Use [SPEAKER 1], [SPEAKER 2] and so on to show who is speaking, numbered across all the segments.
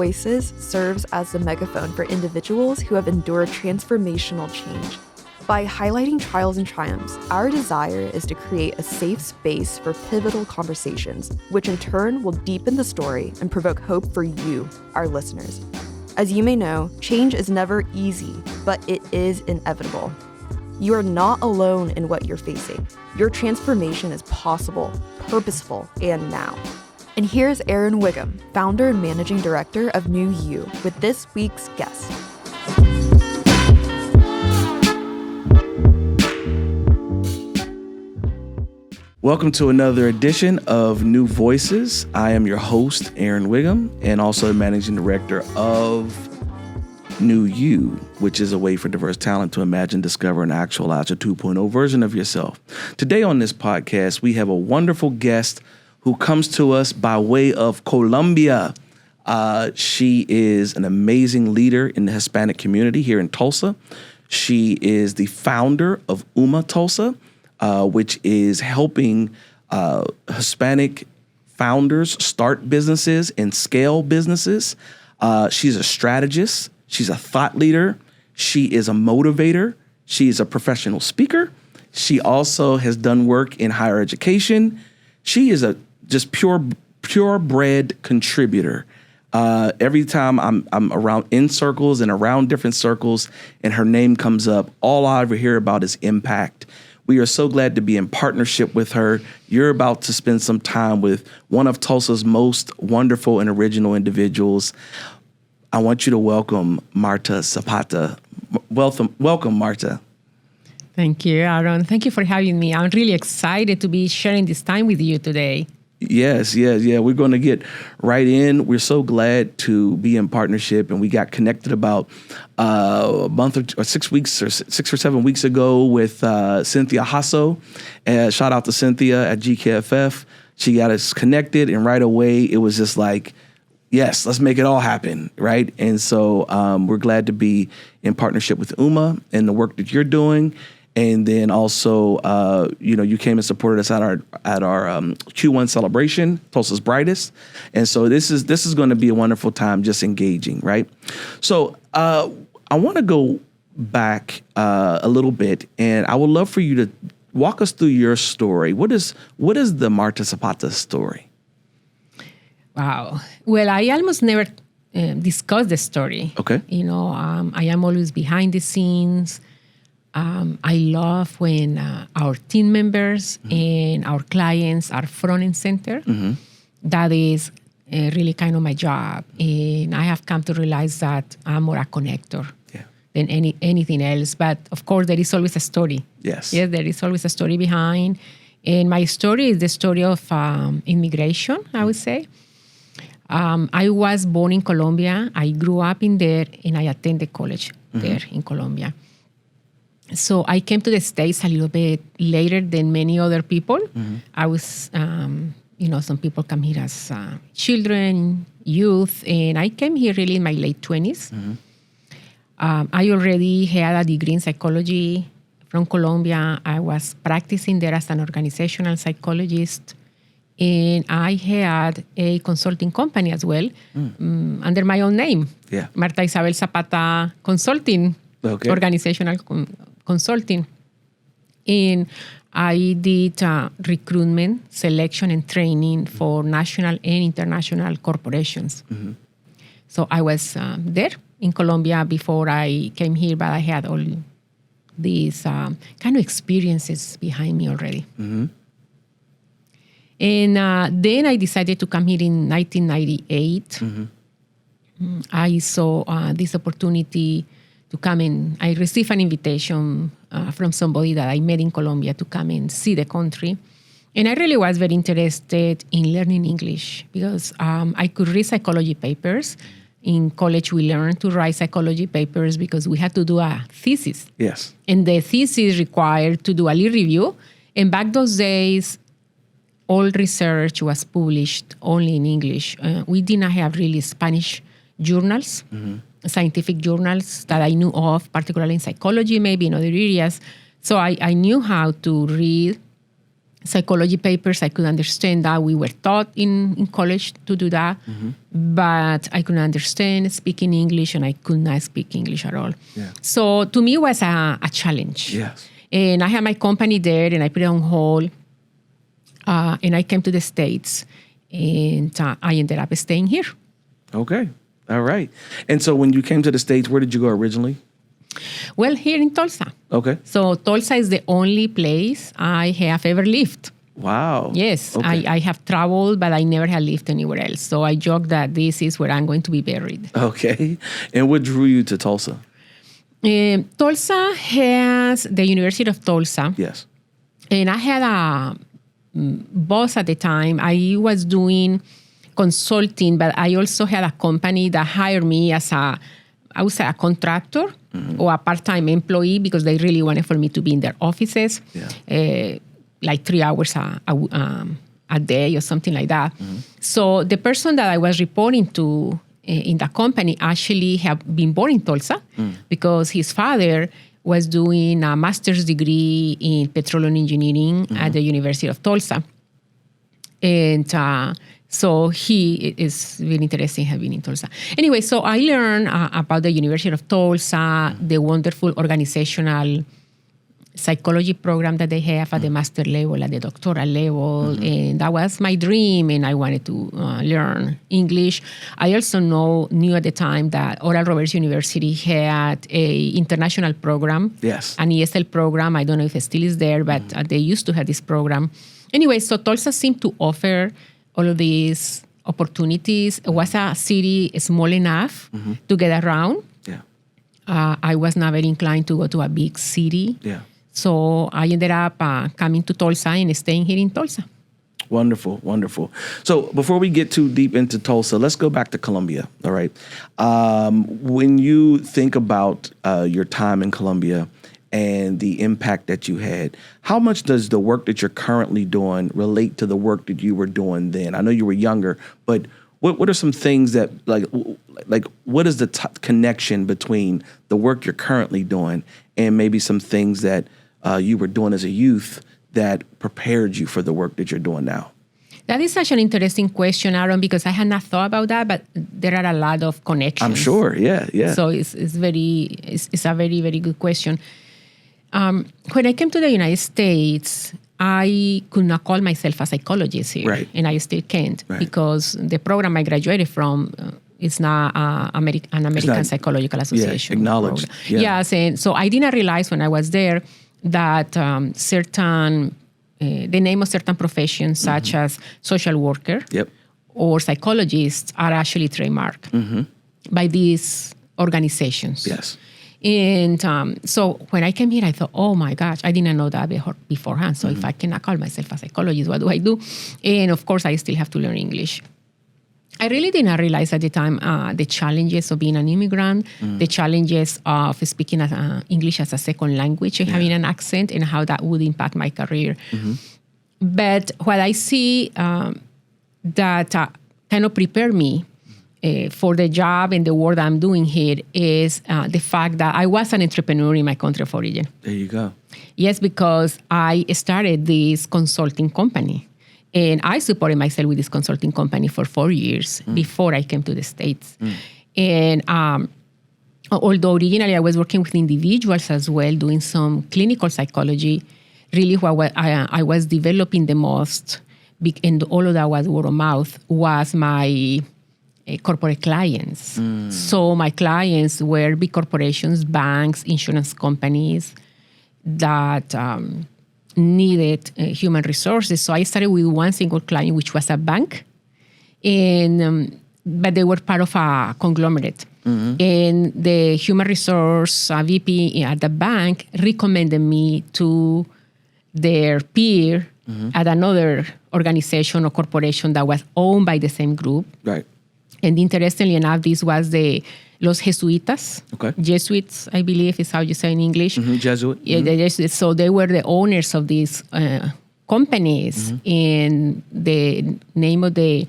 [SPEAKER 1] Voices serves as the megaphone for individuals who have endured transformational change. By highlighting trials and triumphs, our desire is to create a safe space for pivotal conversations, which in turn will deepen the story and provoke hope for you, our listeners. As you may know, change is never easy, but it is inevitable. You are not alone in what you're facing. Your transformation is possible, purposeful, and now. And here's Aaron Wiggum, founder and managing director of New You, with this week's guest.
[SPEAKER 2] Welcome to another edition of New Voices. I am your host, Aaron Wiggum, and also managing director of New You, which is a way for diverse talent to imagine, discover, and actualize a 2.0 version of yourself. Today on this podcast, we have a wonderful guest who comes to us by way of Colombia. She is an amazing leader in the Hispanic community here in Tulsa. She is the founder of UMA Tulsa, which is helping Hispanic founders start businesses and scale businesses. She's a strategist. She's a thought leader. She is a motivator. She is a professional speaker. She also has done work in higher education. She is a just purebred contributor. Every time I'm around in circles and around different circles and her name comes up, all I ever hear about is impact. We are so glad to be in partnership with her. You're about to spend some time with one of Tulsa's most wonderful and original individuals. I want you to welcome Marta Zapata. Welcome, Marta.
[SPEAKER 3] Thank you, Aaron. Thank you for having me. I'm really excited to be sharing this time with you today.
[SPEAKER 2] Yes. We're going to get right in. We're so glad to be in partnership, and we got connected about a month or 6 weeks or 6 or 7 weeks ago with Cynthia Hasso. Shout out to Cynthia at GKFF. She got us connected, and right away it was just like, yes, let's make it all happen, right? And so we're glad to be in partnership with UMA and the work that you're doing. And then also, you came and supported us at our Q1 celebration, Tulsa's Brightest. And so this is going to be a wonderful time just engaging, right? So I want to go back a little bit, and I would love for you to walk us through your story. What is the Marta Zapata story?
[SPEAKER 3] Wow. Well, I almost never discuss the story.
[SPEAKER 2] Okay.
[SPEAKER 3] I am always behind the scenes. I love when our team members and our clients are front and center. Mm-hmm. That is really kind of my job. And I have come to realize that I'm more a connector than anything else. But of course, there is always a story.
[SPEAKER 2] Yes,
[SPEAKER 3] there is always a story behind. And my story is the story of immigration, I would say. I was born in Colombia. I grew up in there, and I attended college there in Colombia. So I came to the States a little bit later than many other people. Mm-hmm. I was, some people come here as children, youth, and I came here really in my late 20s. Mm-hmm. I already had a degree in psychology from Colombia. I was practicing there as an organizational psychologist. And I had a consulting company as well under my own name, Marta Isabel Zapata Consulting, organizational consulting. And I did recruitment, selection, and training for national and international corporations. Mm-hmm. So I was there in Colombia before I came here, but I had all these kind of experiences behind me already. Mm-hmm. And then I decided to come here in 1998. Mm-hmm. I saw this opportunity to come in. I received an invitation from somebody that I met in Colombia to come and see the country. And I really was very interested in learning English because I could read psychology papers. In college, we learned to write psychology papers because we had to do a thesis.
[SPEAKER 2] Yes.
[SPEAKER 3] And the thesis required to do a little review. And back those days, all research was published only in English. We did not have really Spanish journals, scientific journals that I knew of, particularly in psychology, maybe in other areas. So I knew how to read psychology papers. I could understand that. We were taught in college to do that. But I couldn't understand speaking English, and I could not speak English at all.
[SPEAKER 2] Yeah.
[SPEAKER 3] So to me, it was a challenge.
[SPEAKER 2] Yes.
[SPEAKER 3] And I had my company there, and I put it on hold. And I came to the States, and I ended up staying here.
[SPEAKER 2] Okay. All right. And so when you came to the States, where did you go originally?
[SPEAKER 3] Well, here in Tulsa.
[SPEAKER 2] Okay.
[SPEAKER 3] So Tulsa is the only place I have ever lived.
[SPEAKER 2] Wow.
[SPEAKER 3] Yes,
[SPEAKER 2] Okay.
[SPEAKER 3] I have traveled, but I never have lived anywhere else. So I joke that this is where I'm going to be buried.
[SPEAKER 2] Okay. And what drew you to Tulsa?
[SPEAKER 3] Tulsa has the University of Tulsa.
[SPEAKER 2] Yes.
[SPEAKER 3] And I had a boss at the time. I was doing consulting, but I also had a company that hired me as I would say a contractor or a part-time employee because they really wanted for me to be in their offices, like 3 hours a day or something like that. So the person that I was reporting to in the company actually had been born in Tulsa because his father was doing a master's degree in petroleum engineering at the University of Tulsa. And so he is really interested in having in Tulsa. Anyway, so I learned about the University of Tulsa, the wonderful organizational psychology program that they have at the master level, at the doctoral level. And that was my dream, and I wanted to learn English. I also knew at the time that Oral Roberts University had a international program, an ESL program. I don't know if it still is there, but they used to have this program. Anyway, so Tulsa seemed to offer all of these opportunities. It was a city small enough to get around. I was not very inclined to go to a big city. So I ended up coming to Tulsa and staying here in Tulsa.
[SPEAKER 2] Wonderful, wonderful. So before we get too deep into Tulsa, let's go back to Colombia, all right? When you think about your time in Colombia and the impact that you had, how much does the work that you're currently doing relate to the work that you were doing then? I know you were younger, but what are some things that, like what is the connection between the work you're currently doing and maybe some things that you were doing as a youth that prepared you for the work that you're doing now?
[SPEAKER 3] That is such an interesting question, Aaron, because I had not thought about that, but there are a lot of connections.
[SPEAKER 2] I'm sure, yeah.
[SPEAKER 3] So it's a very, very good question. When I came to the United States, I could not call myself a psychologist here, and I still can't because the program I graduated from is not an American Psychological Association.
[SPEAKER 2] Acknowledged.
[SPEAKER 3] Yes, and so I didn't realize when I was there that the name of certain professions, such as social worker or psychologists, are actually trademarked by these organizations.
[SPEAKER 2] Yes.
[SPEAKER 3] And so when I came here, I thought, oh my gosh, I didn't know that beforehand. So if I cannot call myself a psychologist, what do I do? And of course, I still have to learn English. I really did not realize at the time the challenges of being an immigrant, the challenges of speaking English as a second language and having an accent, and how that would impact my career. But what I see that kind of prepared me for the job and the work that I'm doing here is the fact that I was an entrepreneur in my country of origin.
[SPEAKER 2] There you go.
[SPEAKER 3] Yes, because I started this consulting company. And I supported myself with this consulting company for 4 years before I came to the States. And although originally I was working with individuals as well, doing some clinical psychology, really what I was developing the most, and all of that was word of mouth, was my corporate clients. So my clients were big corporations, banks, insurance companies that needed human resources. So I started with one single client, which was a bank, and but they were part of a conglomerate. And the human resource VP at the bank recommended me to their peer at another organization or corporation that was owned by the same group.
[SPEAKER 2] Right.
[SPEAKER 3] And interestingly enough, this was Los Jesuitas.
[SPEAKER 2] Okay.
[SPEAKER 3] Jesuits, I believe is how you say in English.
[SPEAKER 2] Jesuit.
[SPEAKER 3] Yeah, the Jesuits. So they were the owners of these companies. And the name of the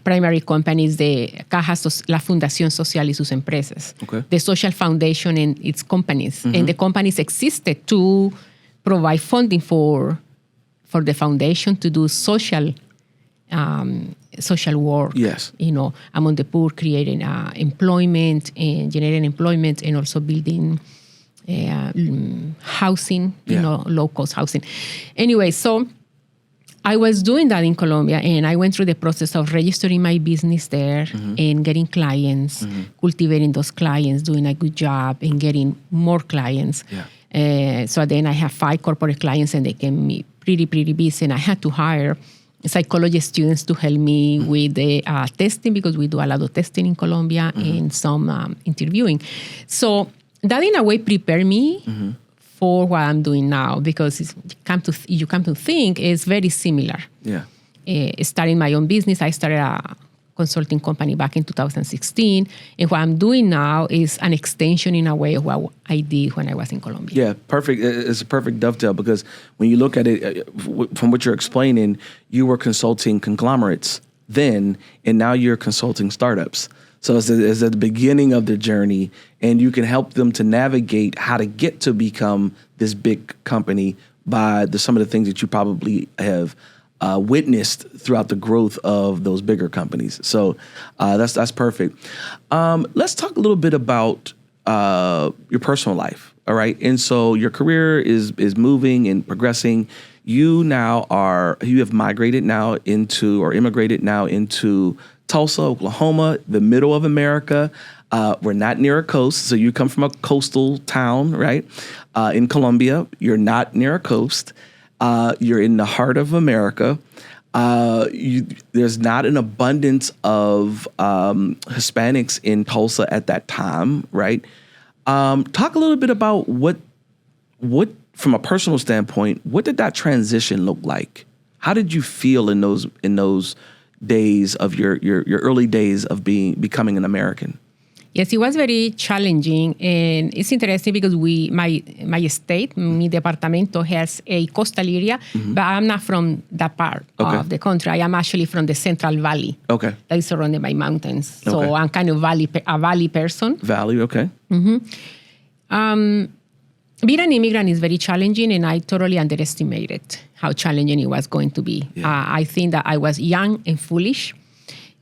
[SPEAKER 3] primary company is la Fundación Social y sus Empresas.
[SPEAKER 2] Okay.
[SPEAKER 3] The social foundation and its companies. And the companies existed to provide funding for for the foundation to do social work.
[SPEAKER 2] Yes.
[SPEAKER 3] Among the poor, creating employment and generating employment, and also building housing, low-cost housing. Anyway, so I was doing that in Colombia, and I went through the process of registering my business there and getting clients, cultivating those clients, doing a good job, and getting more clients.
[SPEAKER 2] Yeah.
[SPEAKER 3] So then I have 5 corporate clients, and they kept me pretty busy, and I had to hire psychology students to help me with the testing, because we do a lot of testing in Colombia and some interviewing. So that in a way prepared me for what I'm doing now, because you come to think it's very similar.
[SPEAKER 2] Yeah.
[SPEAKER 3] Starting my own business, I started a consulting company back in 2016, and what I'm doing now is an extension in a way of what I did when I was in Colombia.
[SPEAKER 2] Yeah, perfect. It's a perfect dovetail, because when you look at it from what you're explaining, you were consulting conglomerates then, and now you're consulting startups. So it's at the beginning of the journey, and you can help them to navigate how to get to become this big company by some of the things that you probably have witnessed throughout the growth of those bigger companies. So that's perfect. Let's talk a little bit about your personal life. All right. And so your career is moving and progressing. You have immigrated now into Tulsa, Oklahoma, the middle of America. We're not near a coast. So you come from a coastal town, right? In Colombia, you're not near a coast. You're in the heart of America. There's not an abundance of Hispanics in Tulsa at that time, right? Talk a little bit about what, from a personal standpoint, what did that transition look like? How did you feel in those days of your early days of becoming an American?
[SPEAKER 3] Yes, it was very challenging, and it's interesting because my state, mi departamento, has a coastal area, but I'm not from that part of the country. I am actually from the Central Valley.
[SPEAKER 2] Okay.
[SPEAKER 3] That is surrounded by mountains. So I'm kind of a valley person.
[SPEAKER 2] Valley, okay.
[SPEAKER 3] Being an immigrant is very challenging, and I totally underestimated how challenging it was going to be.
[SPEAKER 2] Yeah.
[SPEAKER 3] I think that I was young and foolish,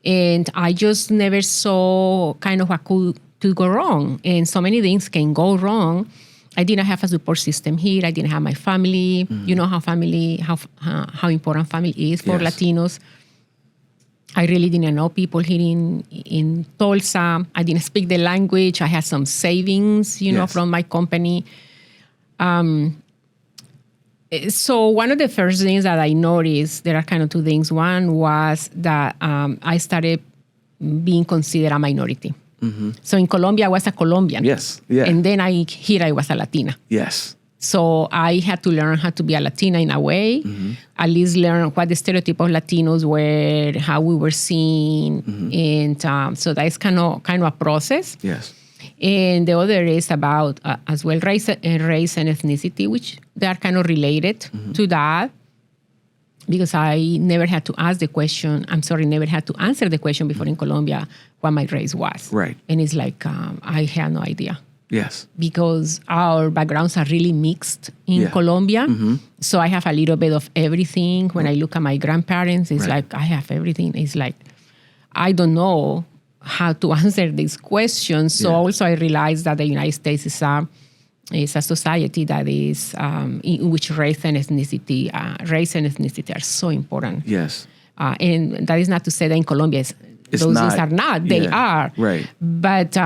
[SPEAKER 3] and I just never saw kind of what could go wrong. And so many things can go wrong. I didn't have a support system here. I didn't have my family. You know how important family is for Latinos. I really didn't know people here in Tulsa. I didn't speak the language. I had some savings, from my company. So one of the first things that I noticed, there are kind of 2 things. One was that I started being considered a minority. So in Colombia, I was a Colombian.
[SPEAKER 2] Yes, yeah.
[SPEAKER 3] And then here I was a Latina.
[SPEAKER 2] Yes.
[SPEAKER 3] So I had to learn how to be a Latina in a way, at least learn what the stereotype of Latinos were, how we were seen. And so that is kind of a process.
[SPEAKER 2] Yes.
[SPEAKER 3] And the other is about, as well, race and ethnicity, which they are kind of related to that, because I never had to answer the question before in Colombia what my race was.
[SPEAKER 2] Right.
[SPEAKER 3] And it's like, I had no idea.
[SPEAKER 2] Yes.
[SPEAKER 3] Because our backgrounds are really mixed in Colombia. So I have a little bit of everything. When I look at my grandparents, it's like, I have everything. It's like, I don't know how to answer these questions. So also I realized that the United States is a society that is in which race and ethnicity are so important.
[SPEAKER 2] Yes.
[SPEAKER 3] And that is not to say that in Colombia those things are not. They are.
[SPEAKER 2] Right.
[SPEAKER 3] But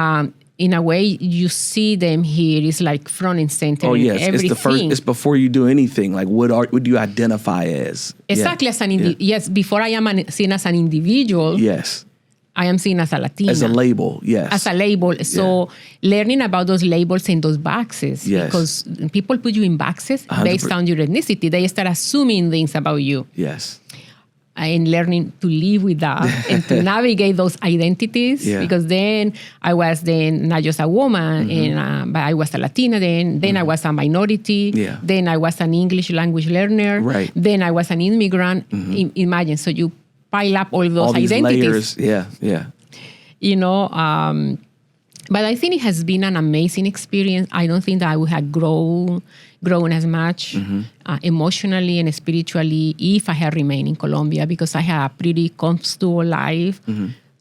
[SPEAKER 3] in a way, you see them here. It's like front and center.
[SPEAKER 2] Oh yes,
[SPEAKER 3] everything.
[SPEAKER 2] It's the first. It's before you do anything. Like what do you identify as?
[SPEAKER 3] Exactly, as an yes. Before I am seen as an individual.
[SPEAKER 2] Yes.
[SPEAKER 3] I am seen as a Latina.
[SPEAKER 2] As a label, yes.
[SPEAKER 3] As a label. So learning about those labels and those boxes.
[SPEAKER 2] Yes.
[SPEAKER 3] Because people put you in boxes 100%. Based on your ethnicity. They start assuming things about you.
[SPEAKER 2] Yes.
[SPEAKER 3] And learning to live with that and to navigate those identities. Because then I was not just a woman, but I was a Latina then I was a minority. Then I was an English language learner.
[SPEAKER 2] Right.
[SPEAKER 3] Then I was an immigrant. Imagine, so you pile up all those
[SPEAKER 2] all these
[SPEAKER 3] identities.
[SPEAKER 2] Layers. Yeah.
[SPEAKER 3] But I think it has been an amazing experience. I don't think that I would have grown as much emotionally and spiritually if I had remained in Colombia, because I had a pretty comfortable life.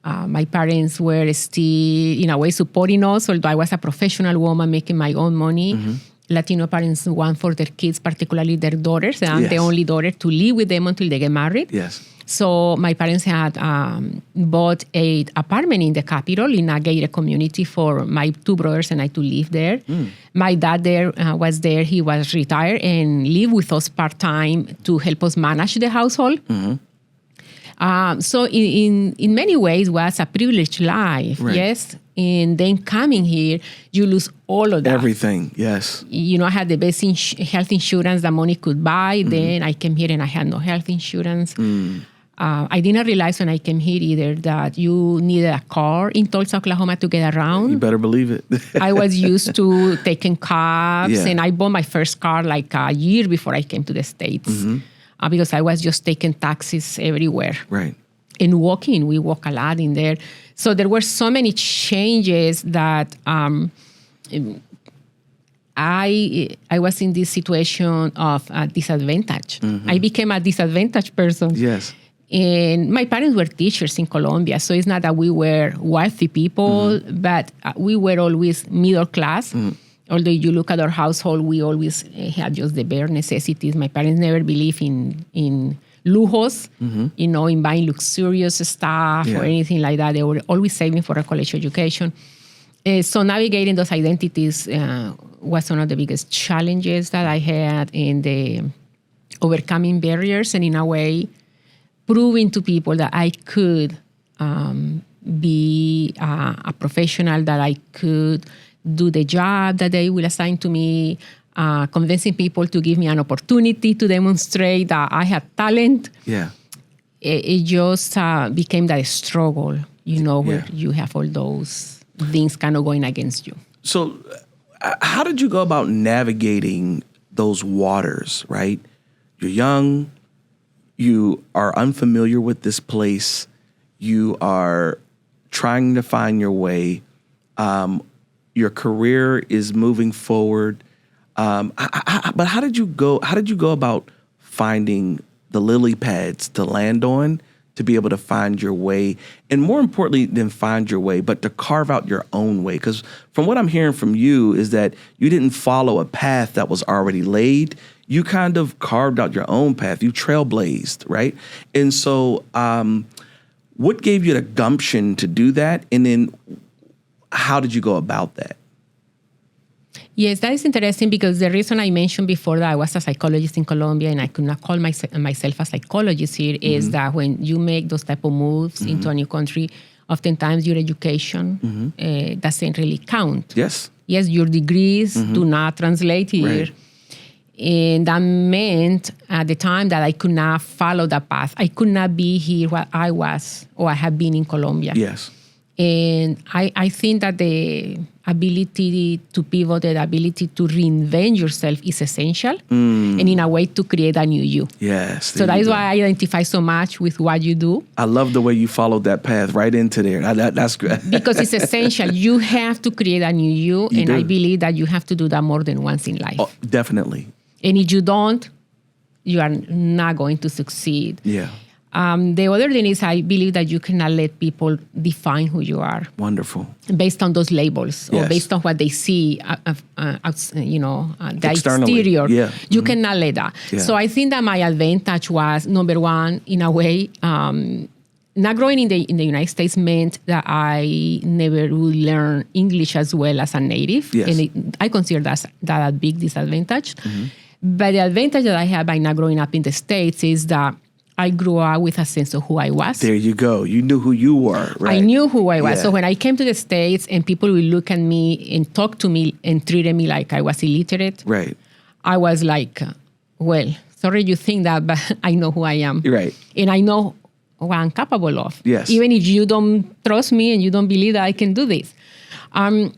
[SPEAKER 3] My parents were still, in a way, supporting us, although I was a professional woman making my own money. Latino parents want for their kids, particularly their daughters, and I'm the only daughter, to live with them until they get married.
[SPEAKER 2] Yes.
[SPEAKER 3] So my parents had bought an apartment in the capital in a gated community for my two brothers and I to live there. My dad was there. He was retired and lived with us part-time to help us manage the household. So in many ways, it was a privileged life, yes? And then coming here, you lose all of that.
[SPEAKER 2] Everything, yes.
[SPEAKER 3] You know, I had the best health insurance that money could buy. Then I came here and I had no health insurance. I didn't realize when I came here either that you needed a car in Tulsa, Oklahoma to get around.
[SPEAKER 2] You better believe it.
[SPEAKER 3] I was used to taking cabs, and I bought my first car like a year before I came to the States because I was just taking taxis everywhere.
[SPEAKER 2] Right.
[SPEAKER 3] And walking, we walk a lot in there. So there were so many changes that I was in this situation of a disadvantage. I became a disadvantaged person.
[SPEAKER 2] Yes.
[SPEAKER 3] And my parents were teachers in Colombia, so it's not that we were wealthy people, but we were always middle class. Although you look at our household, we always had just the bare necessities. My parents never believed in lujos, you know, in buying luxurious stuff or anything like that. They were always saving for a college education. So navigating those identities was one of the biggest challenges that I had in the overcoming barriers and, in a way, proving to people that I could be a professional, that I could do the job that they will assign to me, convincing people to give me an opportunity to demonstrate that I had talent.
[SPEAKER 2] Yeah.
[SPEAKER 3] It just became that struggle, you know, where you have all those things kind of going against you.
[SPEAKER 2] So how did you go about navigating those waters, right? You're young. You are unfamiliar with this place. You are trying to find your way. Your career is moving forward. But how did you go about finding the lily pads to land on, to be able to find your way, and more importantly than find your way, but to carve out your own way? Because from what I'm hearing from you is that you didn't follow a path that was already laid. You kind of carved out your own path. You trailblazed, right? And so what gave you the gumption to do that? And then how did you go about that?
[SPEAKER 3] Yes, that is interesting, because the reason I mentioned before that I was a psychologist in Colombia and I could not call myself a psychologist here is that when you make those type of moves into a new country, oftentimes your education doesn't really count.
[SPEAKER 2] Yes.
[SPEAKER 3] Yes, your degrees do not translate here.
[SPEAKER 2] Right.
[SPEAKER 3] And that meant at the time that I could not follow that path. I could not be here where I was or I have been in Colombia.
[SPEAKER 2] Yes.
[SPEAKER 3] And I think that the ability to pivot, the ability to reinvent yourself is essential, and in a way to create a new you.
[SPEAKER 2] Yes.
[SPEAKER 3] So that is why I identify so much with what you do.
[SPEAKER 2] I love the way you followed that path right into there. That's great.
[SPEAKER 3] Because it's essential. You have to create a new you, and I believe that you have to do that more than once in life.
[SPEAKER 2] Oh, definitely.
[SPEAKER 3] And if you don't, you are not going to succeed.
[SPEAKER 2] Yeah.
[SPEAKER 3] The other thing is I believe that you cannot let people define who you are.
[SPEAKER 2] Wonderful.
[SPEAKER 3] Based on those labels or based on what they see, the exterior.
[SPEAKER 2] Yeah.
[SPEAKER 3] You cannot let that.
[SPEAKER 2] Yeah.
[SPEAKER 3] So I think that my advantage was, number one, in a way, not growing in the United States meant that I never would learn English as well as a native.
[SPEAKER 2] Yes.
[SPEAKER 3] And I consider that a big disadvantage. But the advantage that I had by not growing up in the States is that I grew up with a sense of who I was.
[SPEAKER 2] There you go. You knew who you were, right?
[SPEAKER 3] I knew who I was.
[SPEAKER 2] Yeah.
[SPEAKER 3] So when I came to the States and people would look at me and talk to me and treated me like I was illiterate,
[SPEAKER 2] Right.
[SPEAKER 3] I was like, well, sorry you think that, but I know who I am.
[SPEAKER 2] Right.
[SPEAKER 3] And I know what I'm capable of.
[SPEAKER 2] Yes.
[SPEAKER 3] Even if you don't trust me and you don't believe that I can do this.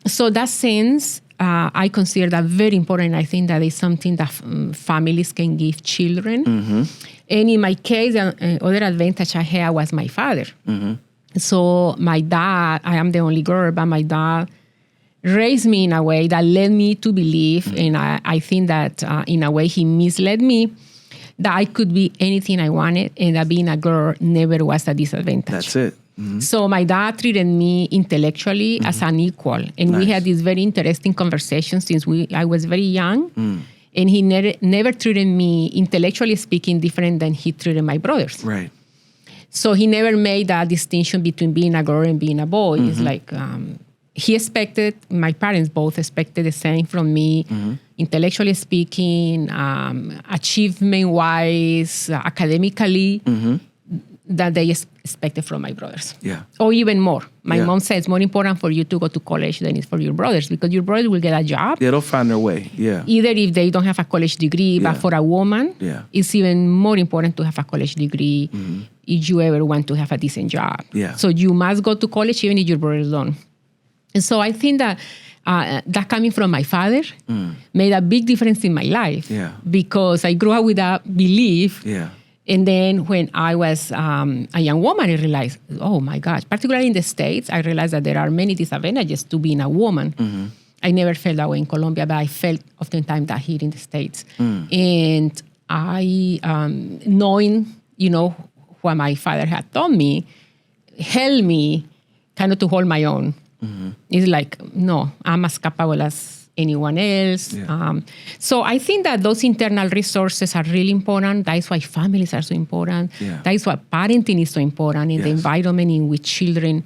[SPEAKER 3] So that sense, I consider that very important. I think that is something that families can give children. And in my case, the other advantage I had was my father. So my dad, I am the only girl, but my dad raised me in a way that led me to believe, and I think that in a way he misled me, that I could be anything I wanted, and that being a girl never was a disadvantage.
[SPEAKER 2] That's it.
[SPEAKER 3] So my dad treated me intellectually as an equal, and we had this very interesting conversation since I was very young, and he never treated me, intellectually speaking, different than he treated my brothers.
[SPEAKER 2] Right.
[SPEAKER 3] So he never made that distinction between being a girl and being a boy. It's like he expected, my parents both expected the same from me, intellectually speaking, achievement-wise, academically, that they expected from my brothers.
[SPEAKER 2] Yeah.
[SPEAKER 3] Or even more. My mom said it's more important for you to go to college than it's for your brothers, because your brothers will get a job.
[SPEAKER 2] Yeah, they'll find their way. Yeah.
[SPEAKER 3] Either if they don't have a college degree, but for a woman, it's even more important to have a college degree if you ever want to have a decent job.
[SPEAKER 2] Yeah.
[SPEAKER 3] So you must go to college even if your brothers don't. And so I think that that coming from my father made a big difference in my life.
[SPEAKER 2] Yeah.
[SPEAKER 3] Because I grew up with that belief.
[SPEAKER 2] Yeah.
[SPEAKER 3] And then when I was a young woman, I realized, oh my gosh, particularly in the States, I realized that there are many disadvantages to being a woman. I never felt that way in Colombia, but I felt oftentimes that here in the States. And I, knowing, what my father had taught me, helped me kind of to hold my own. It's like, no, I'm as capable as anyone else.
[SPEAKER 2] Yeah.
[SPEAKER 3] So I think that those internal resources are really important. That is why families are so important.
[SPEAKER 2] Yeah.
[SPEAKER 3] That is why parenting is so important. And the environment in which children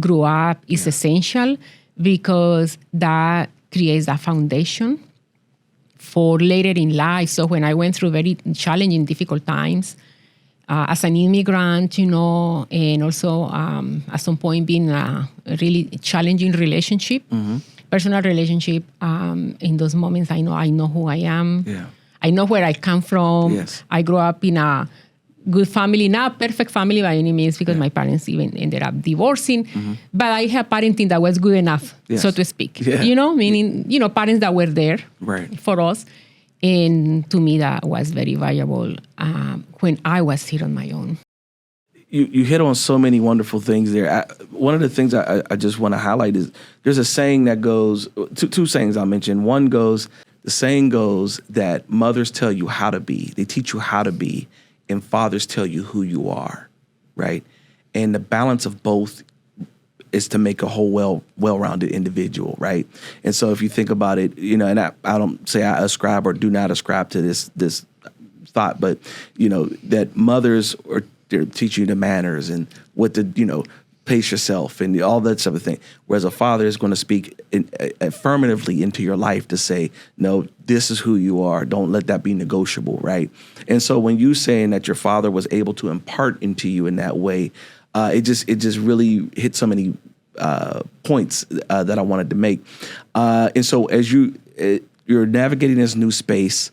[SPEAKER 3] grow up is essential, because that creates a foundation for later in life. So when I went through very challenging, difficult times, as an immigrant, and also at some point being a really challenging relationship, personal relationship, in those moments, I know who I am.
[SPEAKER 2] Yeah.
[SPEAKER 3] I know where I come from.
[SPEAKER 2] Yes.
[SPEAKER 3] I grew up in a good family, not a perfect family by any means, because my parents even ended up divorcing. But I had parenting that was good enough, so to speak.
[SPEAKER 2] Yeah.
[SPEAKER 3] Meaning, parents that were there for us. And to me, that was very valuable when I was here on my own.
[SPEAKER 2] You hit on so many wonderful things there. One of the things I just want to highlight is there's a saying that goes, two sayings I'll mention. One goes, the saying goes that mothers tell you how to be. They teach you how to be, and fathers tell you who you are, right? And the balance of both is to make a whole well-rounded individual, right? And so if you think about it, and I don't say I ascribe or do not ascribe to this thought, but that mothers they're teaching you the manners and what to pace yourself and all that sort of thing. Whereas a father is going to speak affirmatively into your life to say, no, this is who you are. Don't let that be negotiable, right? And so when you saying that your father was able to impart into you in that way, it just really hit so many points that I wanted to make. And so as you're navigating this new space,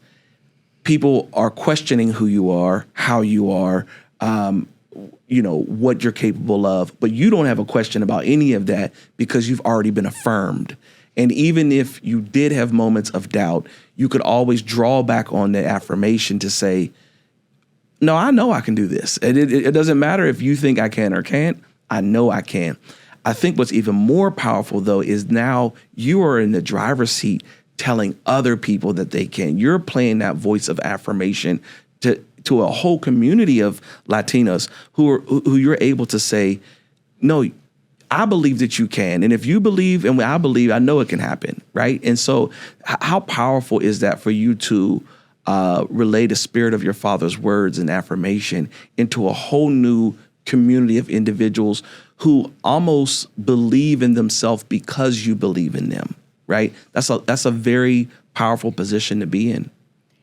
[SPEAKER 2] people are questioning who you are, how you are, what you're capable of, but you don't have a question about any of that because you've already been affirmed. And even if you did have moments of doubt, you could always draw back on the affirmation to say, no, I know I can do this. It doesn't matter if you think I can or can't. I know I can. I think what's even more powerful, though, is now you are in the driver's seat telling other people that they can. You're playing that voice of affirmation to a whole community of Latinos who you're able to say, no, I believe that you can. And if you believe and I believe, I know it can happen, right? And so how powerful is that for you to relay the spirit of your father's words and affirmation into a whole new community of individuals who almost believe in themselves because you believe in them, right? That's a very powerful position to be in.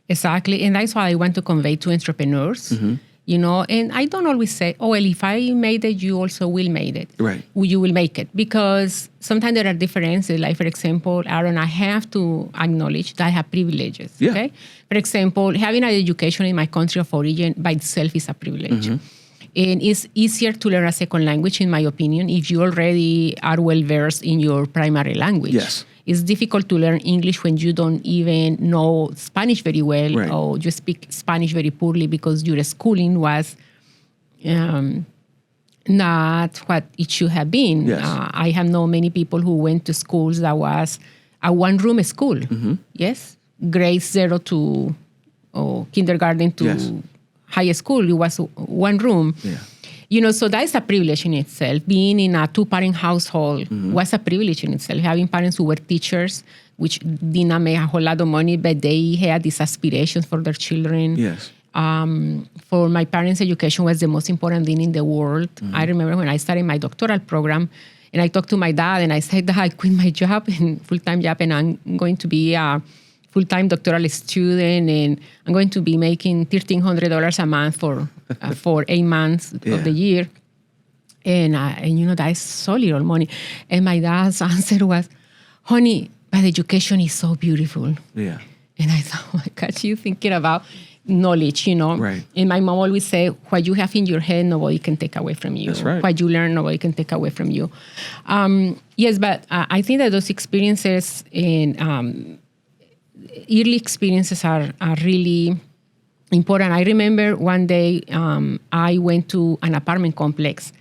[SPEAKER 3] Exactly. And that's what I want to convey to entrepreneurs, and I don't always say, oh, well, if I made it, you also will make it.
[SPEAKER 2] Right.
[SPEAKER 3] You will make it. Because sometimes there are differences. Like, for example, Aaron, I have to acknowledge that I have privileges.
[SPEAKER 2] Yeah.
[SPEAKER 3] Okay. For example, having an education in my country of origin by itself is a privilege. And it's easier to learn a second language, in my opinion, if you already are well-versed in your primary language.
[SPEAKER 2] Yes.
[SPEAKER 3] It's difficult to learn English when you don't even know Spanish very well,
[SPEAKER 2] right,
[SPEAKER 3] or you speak Spanish very poorly because your schooling was not what it should have been.
[SPEAKER 2] Yes.
[SPEAKER 3] I have known many people who went to schools that was a one-room school. Yes, grades 0 to kindergarten to
[SPEAKER 2] Yes.
[SPEAKER 3] high school. It was one room.
[SPEAKER 2] Yeah.
[SPEAKER 3] You know, so that is a privilege in itself. Being in a two-parent household was a privilege in itself. Having parents who were teachers, which did not make a whole lot of money, but they had these aspirations for their children.
[SPEAKER 2] Yes.
[SPEAKER 3] For my parents, education was the most important thing in the world. I remember when I started my doctoral program, and I talked to my dad, and I said that I quit my job, and full-time job, and I'm going to be a full-time doctoral student, and I'm going to be making $1,300 a month for 8 months of the year. And you know, that is so little money. And my dad's answer was, honey, but education is so beautiful.
[SPEAKER 2] Yeah.
[SPEAKER 3] And I thought, oh my God, you thinking about knowledge, you know?
[SPEAKER 2] Right.
[SPEAKER 3] And my mom always say, what you have in your head, nobody can take away from you.
[SPEAKER 2] That's right.
[SPEAKER 3] What you learn, nobody can take away from you. Yes, but I think that those experiences and early experiences are really important. I remember one day I went to an apartment complex,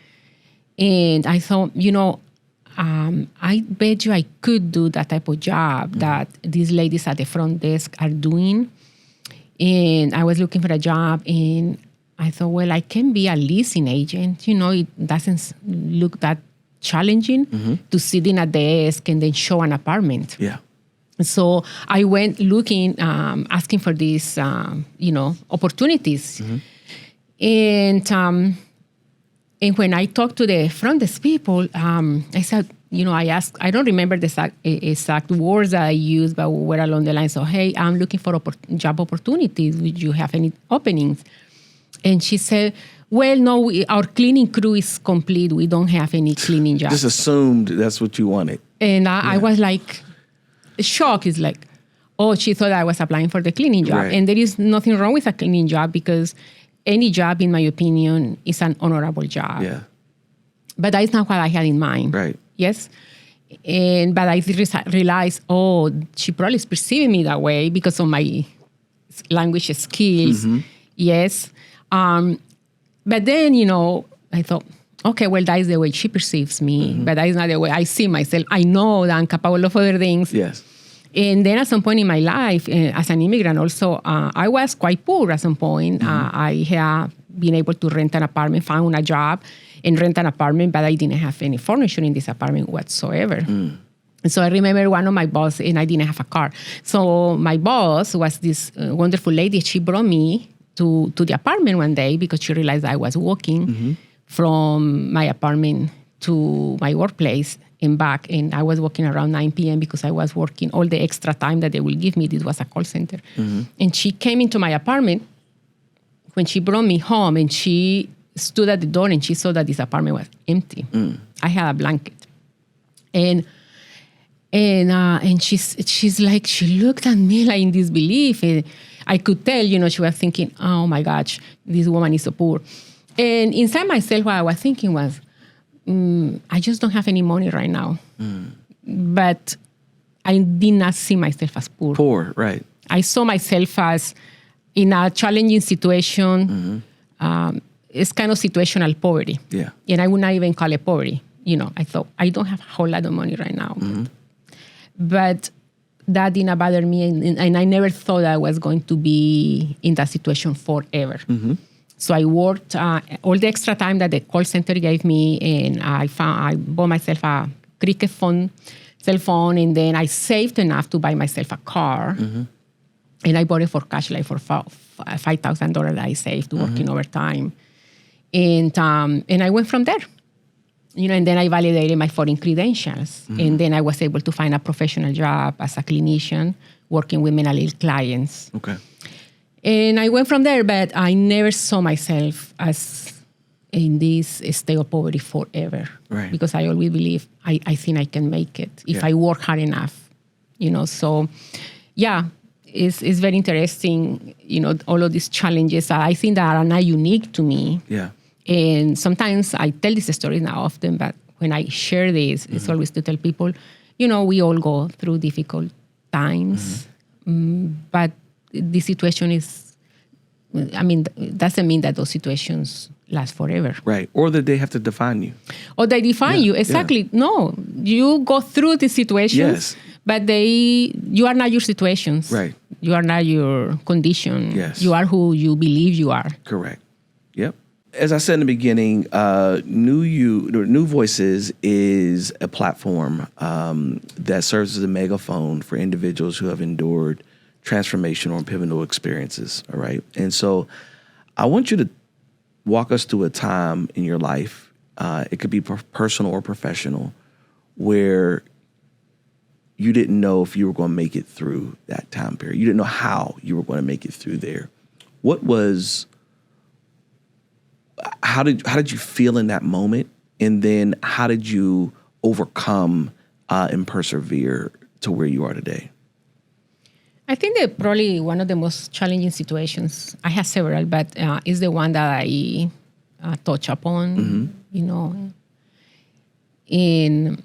[SPEAKER 3] and I thought, you know, I bet you I could do that type of job that these ladies at the front desk are doing. And I was looking for a job, and I thought, well, I can be a leasing agent. You know, it doesn't look that challenging to sit in a desk and then show an apartment.
[SPEAKER 2] Yeah.
[SPEAKER 3] So I went looking, asking for these, you know, opportunities. And when I talked to the front desk people, I said, you know, I asked, I don't remember the exact words that I used, but were along the lines of, hey, I'm looking for job opportunities. Would you have any openings? And she said, well, no, our cleaning crew is complete. We don't have any cleaning jobs.
[SPEAKER 2] Just assumed that's what you wanted.
[SPEAKER 3] And I was like, shocked. It's like, oh, she thought I was applying for the cleaning job.
[SPEAKER 2] Right.
[SPEAKER 3] And there is nothing wrong with a cleaning job, because any job, in my opinion, is an honorable job.
[SPEAKER 2] Yeah.
[SPEAKER 3] But that is not what I had in mind.
[SPEAKER 2] Right.
[SPEAKER 3] Yes. But I realized, oh, she probably is perceiving me that way because of my language skills. Yes. But then, you know, I thought, okay, well, that is the way she perceives me, but that is not the way I see myself. I know that I'm capable of other things.
[SPEAKER 2] Yes.
[SPEAKER 3] And then at some point in my life, as an immigrant also, I was quite poor at some point. I have been able to rent an apartment, found a job, and rent an apartment, but I didn't have any furniture in this apartment whatsoever. And so I remember one of my boss, and I didn't have a car. So my boss was this wonderful lady. She brought me to the apartment one day because she realized I was walking from my apartment to my workplace and back. And I was walking around 9 p.m. because I was working all the extra time that they will give me. This was a call center. And she came into my apartment when she brought me home, and she stood at the door and she saw that this apartment was empty. I had a blanket. And she's like, she looked at me like in disbelief. And I could tell, you know, she was thinking, oh my gosh, this woman is so poor. And inside myself, what I was thinking was, I just don't have any money right now. But I did not see myself as poor.
[SPEAKER 2] Poor, right.
[SPEAKER 3] I saw myself as in a challenging situation. It's kind of situational poverty.
[SPEAKER 2] Yeah.
[SPEAKER 3] And I would not even call it poverty. You know, I thought, I don't have a whole lot of money right now. But that did not bother me. And I never thought that I was going to be in that situation forever. So I worked all the extra time that the call center gave me, and I bought myself a cricket phone, cell phone, and then I saved enough to buy myself a car. And I bought it for cash, like for $5,000 that I saved working overtime. And I went from there. You know, and then I validated my foreign credentials. And then I was able to find a professional job as a clinician working with mental ill clients.
[SPEAKER 2] Okay.
[SPEAKER 3] And I went from there, but I never saw myself as in this state of poverty forever.
[SPEAKER 2] Right.
[SPEAKER 3] Because I always believe I think I can make it if I work hard enough. You know, so yeah, it's very interesting, you know, all of these challenges. I think that are not unique to me.
[SPEAKER 2] Yeah.
[SPEAKER 3] And sometimes I tell these stories not often, but when I share this, it's always to tell people, you know, we all go through difficult times, but the situation is, I mean, it doesn't mean that those situations last forever.
[SPEAKER 2] Right. Or that they have to define you.
[SPEAKER 3] Or they define you. Exactly.
[SPEAKER 2] Yeah.
[SPEAKER 3] No, you go through the situations, but you are not your situations.
[SPEAKER 2] Right.
[SPEAKER 3] You are not your condition.
[SPEAKER 2] Yes.
[SPEAKER 3] You are who you believe you are.
[SPEAKER 2] Correct. Yep. As I said in the beginning, New Voices is a platform that serves as a megaphone for individuals who have endured transformational and pivotal experiences. All right. And so I want you to walk us through a time in your life, it could be personal or professional, where you didn't know if you were going to make it through that time period. You didn't know how you were going to make it through there. How did you feel in that moment? And then how did you overcome and persevere to where you are today?
[SPEAKER 3] I think that probably one of the most challenging situations, I have several, but is the one that I touch upon, in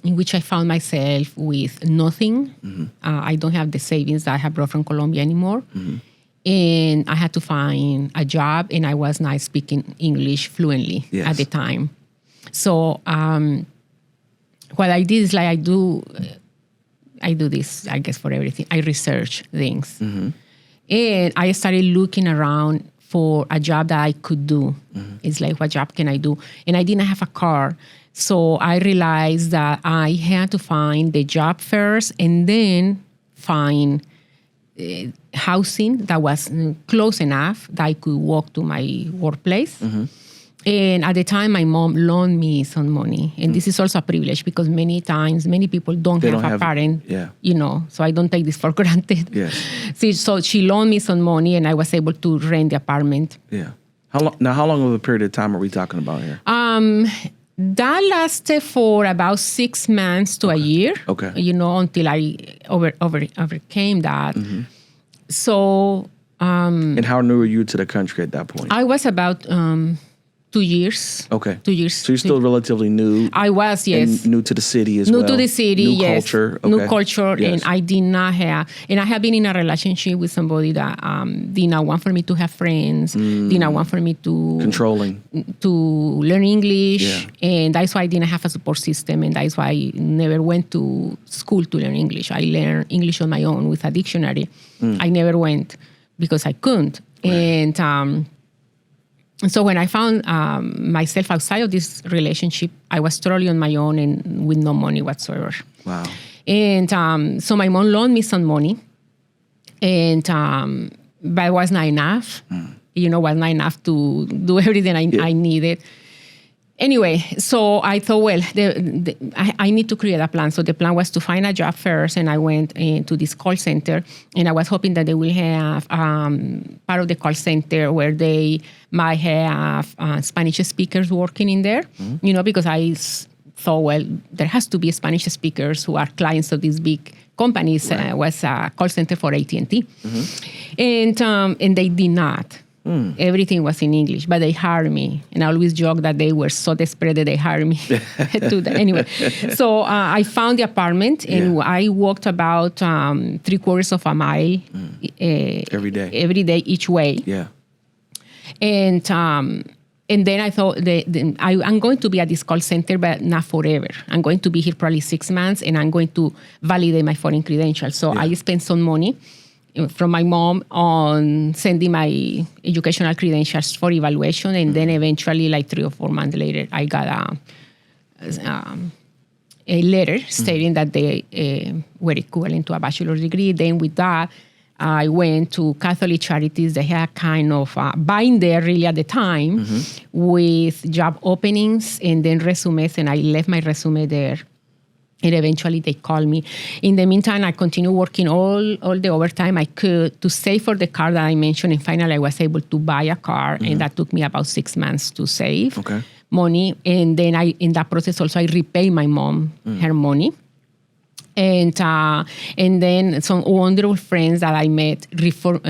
[SPEAKER 3] which I found myself with nothing. I don't have the savings that I have brought from Colombia anymore. And I had to find a job, and I was not speaking English fluently at the time. So what I did is I do this, I guess, for everything. I research things. And I started looking around for a job that I could do. It's like, what job can I do? And I didn't have a car. So I realized that I had to find the job first and then find housing that was close enough that I could walk to my workplace. And at the time, my mom loaned me some money. And this is also a privilege because many times, many people don't have a parent, so I don't take this for granted. So she loaned me some money and I was able to rent the apartment.
[SPEAKER 2] Yeah. How long of a period of time are we talking about here?
[SPEAKER 3] That lasted for about 6 months to a year.
[SPEAKER 2] Okay.
[SPEAKER 3] Until I overcame that. So.
[SPEAKER 2] And how new were you to the country at that point?
[SPEAKER 3] I was about 2 years.
[SPEAKER 2] Okay.
[SPEAKER 3] 2 years.
[SPEAKER 2] So you're still relatively new.
[SPEAKER 3] I was, yes.
[SPEAKER 2] And new to the city as well.
[SPEAKER 3] New to the city,
[SPEAKER 2] new
[SPEAKER 3] yes.
[SPEAKER 2] Culture. Okay.
[SPEAKER 3] New culture. Yes. And I did not have, and I have been in a relationship with somebody that did not want for me to have friends, did not want for me to...
[SPEAKER 2] Controlling.
[SPEAKER 3] To learn English. And that's why I didn't have a support system. And that's why I never went to school to learn English. I learned English on my own with a dictionary. I never went because I couldn't. Right. And so when I found myself outside of this relationship, I was totally on my own and with no money whatsoever.
[SPEAKER 2] Wow.
[SPEAKER 3] And so my mom loaned me some money, but it was not enough. Was not enough to do everything I needed. Anyway, so I thought, well, I need to create a plan. So the plan was to find a job first, and I went into this call center, and I was hoping that they will have part of the call center where they might have Spanish speakers working in there, because I thought, well, there has to be Spanish speakers who are clients of these big companies. Right. Was a call center for AT&T. And they did not. Everything was in English, but they hired me. And I always joke that they were so desperate that they hired me to do that. Anyway, so I found the apartment, and I walked about 3/4 of a mile
[SPEAKER 2] every
[SPEAKER 3] day each way.
[SPEAKER 2] Yeah.
[SPEAKER 3] And then I thought I'm going to be at this call center, but not forever. I'm going to be here probably 6 months, and I'm going to validate my foreign credentials. So I spent some money from my mom on sending my educational credentials for evaluation. And then eventually, like 3 or 4 months later, I got a letter stating that they were equivalent to a bachelor's degree. Then with that, I went to Catholic Charities. They had kind of binder really at the time with job openings and then resumes. And I left my resume there. And eventually they called me. In the meantime, I continued working all the overtime I could to save for the car that I mentioned. And finally, I was able to buy a car. And that took me about 6 months to save money. And then in that process also, I repaid my mom her money. And then some wonderful friends that I met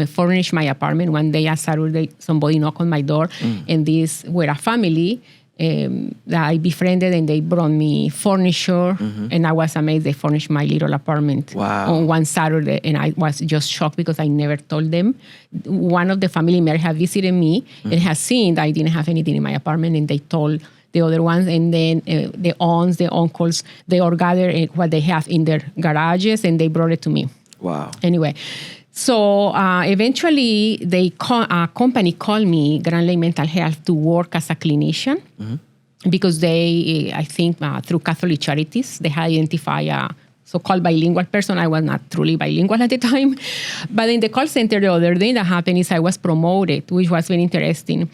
[SPEAKER 3] furnished my apartment. One day, on Saturday, somebody knocked on my door. And these were a family that I befriended, and they brought me furniture, and I was amazed. They furnished my little apartment on one Saturday, and I was just shocked because I never told them. One of the family members had visited me and had seen that I didn't have anything in my apartment, and they told the other ones, and then the aunts, the uncles, they all gathered what they have in their garages, and they brought it to me.
[SPEAKER 2] Wow.
[SPEAKER 3] Anyway, so eventually, a company called me, Grand Lake Mental Health, to work as a clinician because they, I think, through Catholic Charities, they had identified a so-called bilingual person. I was not truly bilingual at the time. But in the call center, the other thing that happened is I was promoted, which was very interesting.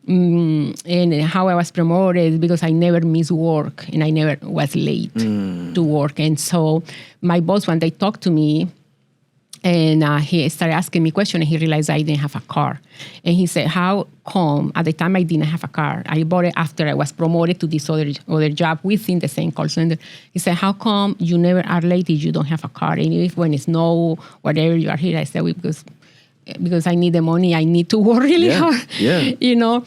[SPEAKER 3] And how I was promoted because I never missed work and I never was late to work. And so my boss, when they talked to me, and he started asking me questions, and he realized I didn't have a car. And he said, how come, at the time I didn't have a car, I bought it after I was promoted to this other job within the same call center. He said, how come you never are late if you don't have a car? And if when it's snow, whatever you are here, I said, well, because I need the money, I need to work really hard, you know.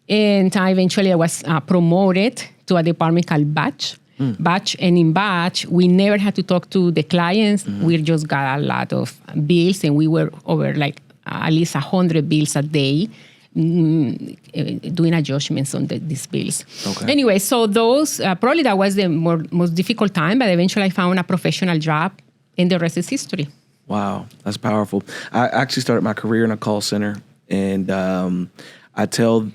[SPEAKER 3] And eventually I was promoted to a department called Batch. And in Batch, we never had to talk to the clients. We just got a lot of bills, and we were over like at least 100 bills a day, doing adjustments on these bills.
[SPEAKER 2] Okay.
[SPEAKER 3] Anyway, so those, probably that was the most difficult time, but eventually I found a professional job, and the rest is history.
[SPEAKER 2] Wow, that's powerful. I actually started my career in a call center, and I tell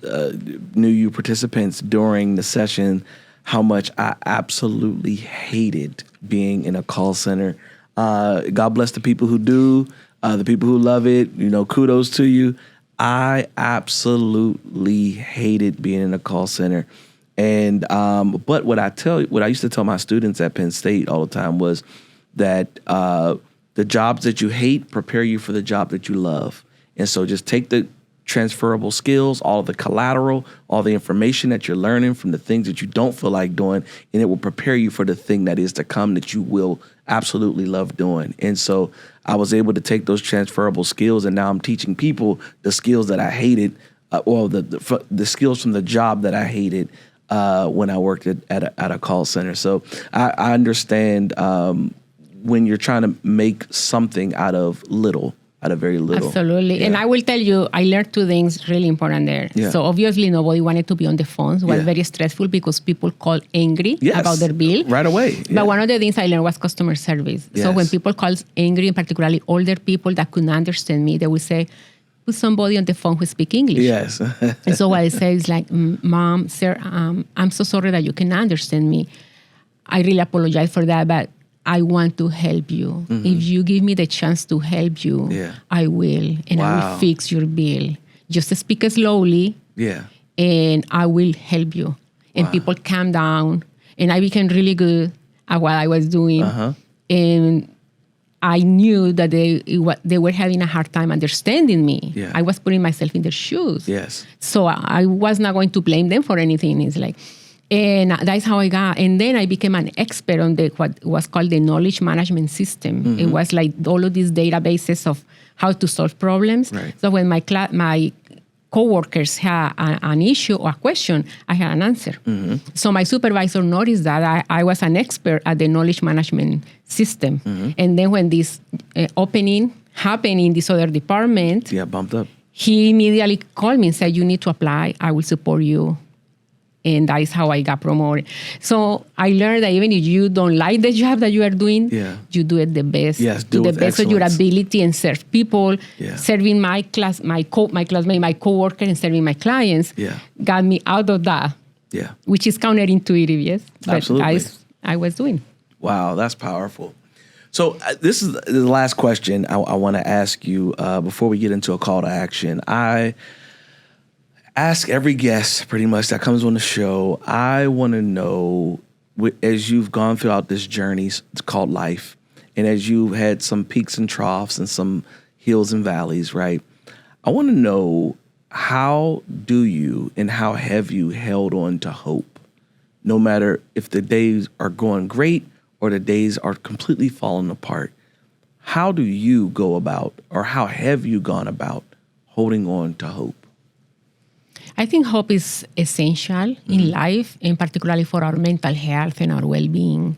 [SPEAKER 2] new you participants during the session how much I absolutely hated being in a call center. God bless the people who do, the people who love it. You know, kudos to you. I absolutely hated being in a call center. And but what I used to tell my students at Penn State all the time was that the jobs that you hate prepare you for the job that you love. And so just take the transferable skills, all of the collateral, all the information that you're learning from the things that you don't feel like doing, and it will prepare you for the thing that is to come that you will absolutely love doing. And so I was able to take those transferable skills, and now I'm teaching people the skills that I hated, the skills from the job that I hated when I worked at a call center. So I understand when you're trying to make something out of very little.
[SPEAKER 3] Absolutely. Yeah. And I will tell you, I learned two things really important there. Yeah. So obviously nobody wanted to be on the phones. It was very stressful because people call angry about their bill.
[SPEAKER 2] Right away. Yeah.
[SPEAKER 3] But one of the things I learned was customer service. Yes. So when people call angry, particularly older people that couldn't understand me, they would say, put somebody on the phone who speaks English.
[SPEAKER 2] Yes.
[SPEAKER 3] And so what I say is like, Mom, sir, I'm so sorry that you cannot understand me. I really apologize for that, but I want to help you. Mm-hmm. If you give me the chance to help you, I will. And I will fix your bill. Just speak slowly. Yeah. And I will help you. And people calm down. And I became really good at what I was doing. Uh-huh. And I knew that they were having a hard time understanding me. Yeah. I was putting myself in their shoes. Yes. So I was not going to blame them for anything. It's like, and that's how I got. And then I became an expert on what was called the knowledge management system. Mm-hmm. It was like all of these databases of how to solve problems. Right. So when my coworkers had an issue or a question, I had an answer. Mm-hmm. So my supervisor noticed that I was an expert at the knowledge management system. Mm-hmm. And then when this opening happened in this other department,
[SPEAKER 2] bumped up.
[SPEAKER 3] He immediately called me and said, you need to apply. I will support you. And that is how I got promoted. So I learned that even if you don't like the job that you are doing, you do it the best. Yes, do the best of your ability and serve people. Yeah. Serving my classmate, my coworker, and serving my clients got me out of that. Yeah, which is counterintuitive, yes.
[SPEAKER 2] Absolutely.
[SPEAKER 3] But I was doing.
[SPEAKER 2] Wow, that's powerful. So this is the last question I want to ask you before we get into a call to action. I ask every guest pretty much that comes on the show. I want to know, as you've gone throughout this journey, it's called life, and as you had some peaks and troughs and some hills and valleys, right? I want to know, how do you and how have you held on to hope, no matter if the days are going great or the days are completely falling apart? How do you go about, or how have you gone about holding on to hope?
[SPEAKER 3] I think hope is essential in life, and particularly for our mental health and our well-being.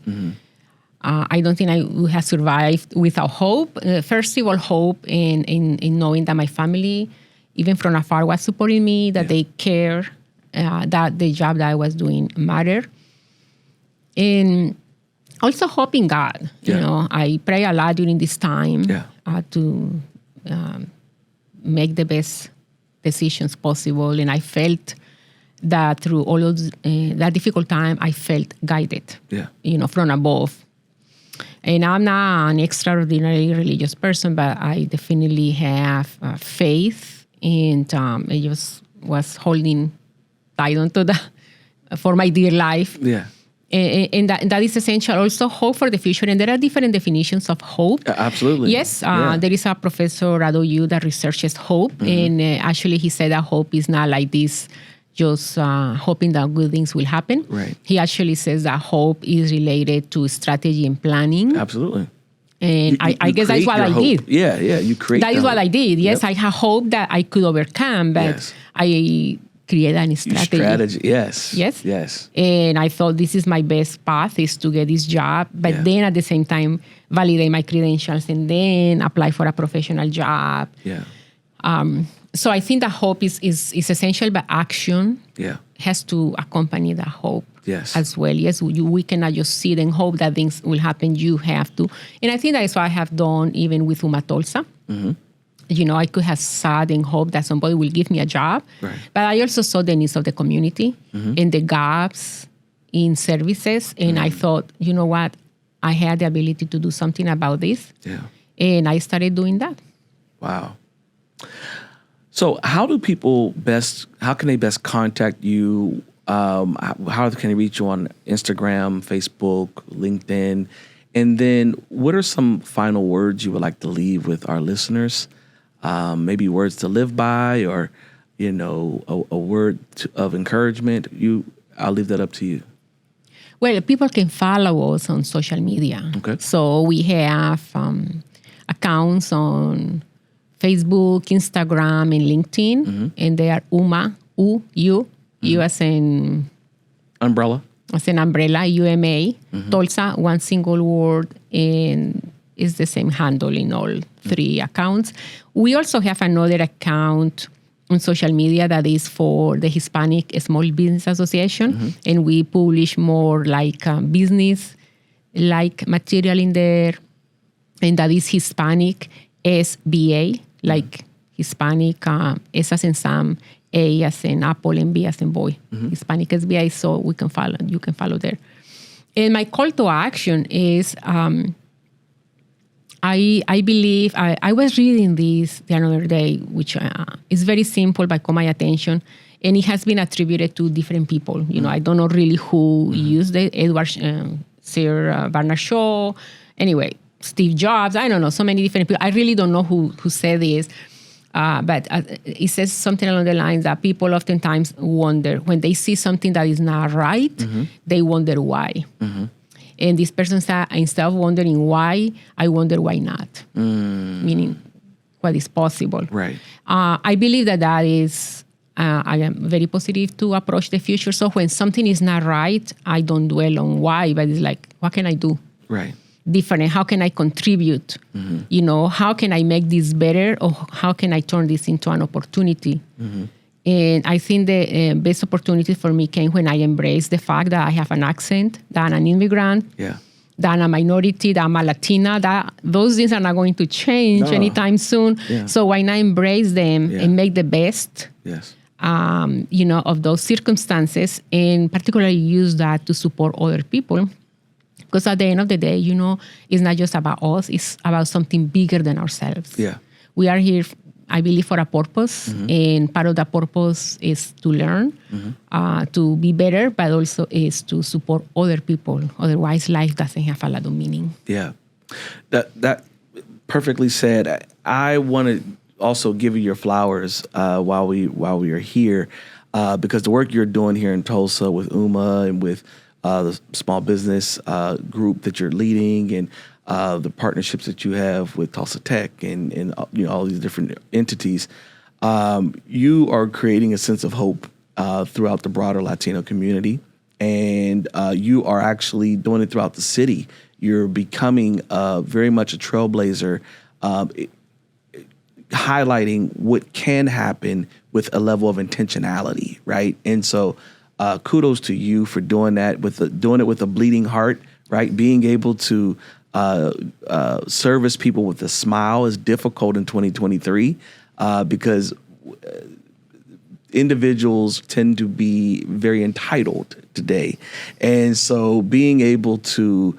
[SPEAKER 3] I don't think I would have survived without hope. First of all, hope in knowing that my family, even from afar, was supporting me, that they care, that the job that I was doing mattered. And also hope in God. You know, I pray a lot during this time to make the best decisions possible. And I felt that through all of that difficult time, I felt guided, you know, from above. And I'm not an extraordinarily religious person, but I definitely have faith, and I just was holding tight onto that for my dear life. And that is essential. Also, hope for the future. And there are different definitions of hope.
[SPEAKER 2] Absolutely.
[SPEAKER 3] Yes. There is a professor at OU that researches hope. And actually, he said that hope is not like this, just hoping that good things will happen.
[SPEAKER 2] Right.
[SPEAKER 3] He actually says that hope is related to strategy and planning.
[SPEAKER 2] Absolutely.
[SPEAKER 3] And I guess that's what I did.
[SPEAKER 2] Yeah, you create
[SPEAKER 3] that is what I did. Yes, I had hope that I could overcome, but I create a strategy.
[SPEAKER 2] Yes.
[SPEAKER 3] And I thought this is my best path, is to get this job, but then at the same time validate my credentials and then apply for a professional job. So I think that hope is essential, but action has to accompany that hope as well. Yes, we cannot just sit and hope that things will happen. You have to. And I think that is what I have done even with UMA Tulsa. You know, I could have sat and hoped that somebody will give me a job. But I also saw the needs of the community and the gaps in services. And I thought, you know what? I had the ability to do something about this. And I started doing that.
[SPEAKER 2] Wow. So how can they best contact you? How can they reach you on Instagram, Facebook, LinkedIn? And then what are some final words you would like to leave with our listeners? Maybe words to live by, or, you know, a word of encouragement. I'll leave that up to you.
[SPEAKER 3] Well, people can follow us on social media.
[SPEAKER 2] Okay.
[SPEAKER 3] So we have accounts on Facebook, Instagram, and LinkedIn, and they are UMA, U as in
[SPEAKER 2] umbrella.
[SPEAKER 3] As an umbrella, UMA, Tulsa, one single word, and is the same handle in all three accounts. We also have another account on social media that is for the Hispanic Small Business Association, and we publish more like business-like material in there, and that is Hispanic SBA, like Hispanic S as in Sam, A as in Apple, and B as in boy. Hispanic SBA, so you can follow there. And my call to action is, I believe, I was reading this the other day, which is very simple but caught my attention, and it has been attributed to different people. You know, I don't know really who used it, Edward Sir Bernard Shaw, anyway, Steve Jobs, I don't know, so many different people. I really don't know who said this, but it says something along the lines that people oftentimes wonder, when they see something that is not right, they wonder why. And this person said, instead of wondering why, I wonder why not. Meaning, what is possible.
[SPEAKER 2] Right.
[SPEAKER 3] I believe that is, I am very positive to approach the future. So when something is not right, I don't dwell on why, but it's like, what can I do?
[SPEAKER 2] Right.
[SPEAKER 3] Different. How can I contribute? You know, how can I make this better, or how can I turn this into an opportunity? And I think the best opportunity for me came when I embraced the fact that I have an accent, that I'm an immigrant, that I'm a minority, that I'm a Latina, that those things are not going to change anytime soon. So why not embrace them and make the best, you know, of those circumstances, and particularly use that to support other people. Because at the end of the day, you know, it's not just about us, it's about something bigger than ourselves. We are here, I believe, for a purpose, and part of that purpose is to learn, to be better, but also is to support other people. Otherwise, life doesn't have a lot of meaning.
[SPEAKER 2] Yeah, that perfectly said. I want to also give you your flowers while we are here, because the work you're doing here in Tulsa with UMA and with the small business group that you're leading, and the partnerships that you have with Tulsa Tech and you know, all these different entities, You are creating a sense of hope throughout the broader Latino community, and you are actually doing it throughout the city. You're becoming very much a trailblazer, highlighting what can happen with a level of intentionality, right? And so kudos to you for doing that, doing it with a bleeding heart, right? Being able to service people with a smile is difficult in 2023 because individuals tend to be very entitled today. And so being able to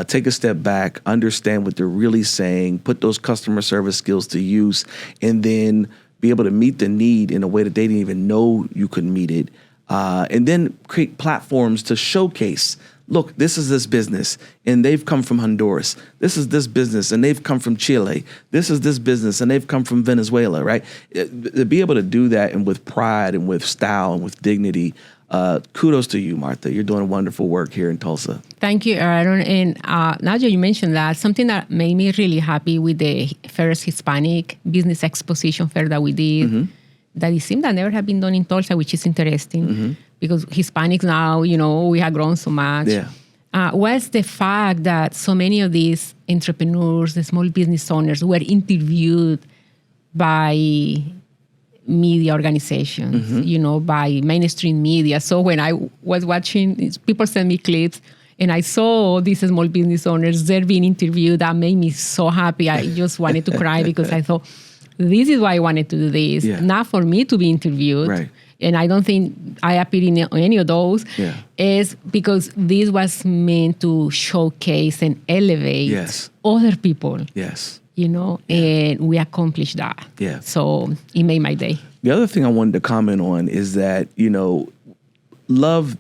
[SPEAKER 2] take a step back, understand what they're really saying, put those customer service skills to use, and then be able to meet the need in a way that they didn't even know you could meet it. And then create platforms to showcase, look, this is this business, and they've come from Honduras. This is this business, and they've come from Chile. This is this business, and they've come from Venezuela, right? To be able to do that and with pride and with style and with dignity, kudos to you, Martha. You're doing wonderful work here in Tulsa.
[SPEAKER 3] Thank you, Aaron. And now that you mentioned that, something that made me really happy with the first Hispanic Business Exposition Fair that we did, that it seemed that never had been done in Tulsa, which is interesting because Hispanics now, we have grown so much.
[SPEAKER 2] Yeah.
[SPEAKER 3] Was the fact that so many of these entrepreneurs, the small business owners, were interviewed by media organizations, by mainstream media. So when I was watching, people send me clips, and I saw these small business owners, they're being interviewed. That made me so happy. I just wanted to cry because I thought, this is why I wanted to do this, not for me to be interviewed.
[SPEAKER 2] Right.
[SPEAKER 3] And I don't think I appeared in any of those.
[SPEAKER 2] Yeah.
[SPEAKER 3] Is because this was meant to showcase and elevate other people.
[SPEAKER 2] Yes.
[SPEAKER 3] And we accomplished that.
[SPEAKER 2] Yeah.
[SPEAKER 3] So it made my day.
[SPEAKER 2] The other thing I wanted to comment on is that, love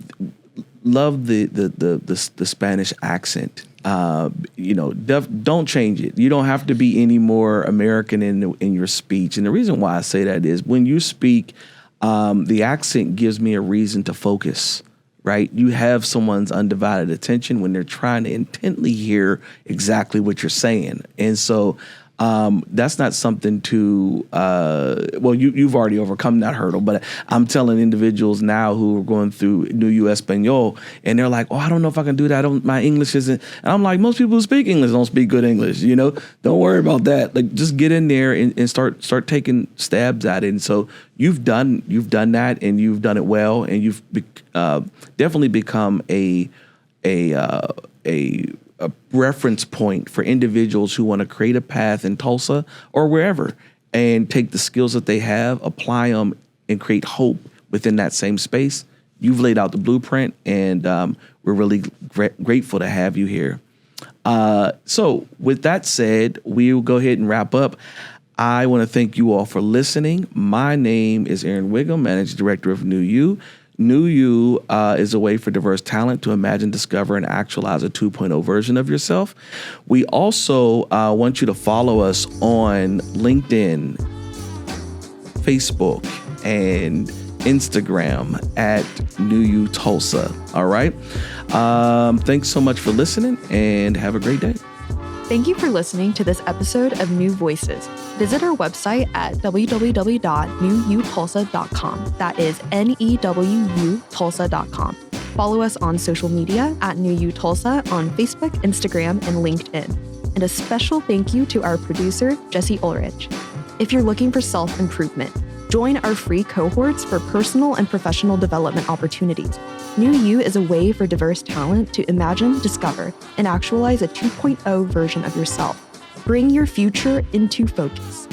[SPEAKER 2] the Spanish accent. Don't change it. You don't have to be any more American in your speech. And the reason why I say that is when you speak, the accent gives me a reason to focus, right? You have someone's undivided attention when they're trying to intently hear exactly what you're saying. And so that's not something to, you've already overcome that hurdle, but I'm telling individuals now who are going through New U Espanol, and they're like, I don't know if I can do that. My English isn't, and I'm like, most people who speak English don't speak good English, don't worry about that. Like, just get in there and start taking stabs at it. And so you've done that, and you've done it well, and you've definitely become a reference point for individuals who want to create a path in Tulsa or wherever and take the skills that they have, apply them, and create hope within that same space. You've laid out the blueprint, and we're really grateful to have you here. So with that said, we'll go ahead and wrap up. I want to thank you all for listening. My name is Aaron Wiggum, Managing Director of New U. New U is a way for diverse talent to imagine, discover, and actualize a 2.0 version of yourself. We also want you to follow us on LinkedIn, Facebook, and Instagram at New U Tulsa. All right. Thanks so much for listening, and have a great day.
[SPEAKER 1] Thank you for listening to this episode of New Voices. Visit our website at www.newutulsa.com. That is NEWU Tulsa.com. Follow us on social media at New U Tulsa on Facebook, Instagram, and LinkedIn. And a special thank you to our producer, Jesse Ulrich. If you're looking for self-improvement, join our free cohorts for personal and professional development opportunities. New U is a way for diverse talent to imagine, discover, and actualize a 2.0 version of yourself. Bring your future into focus.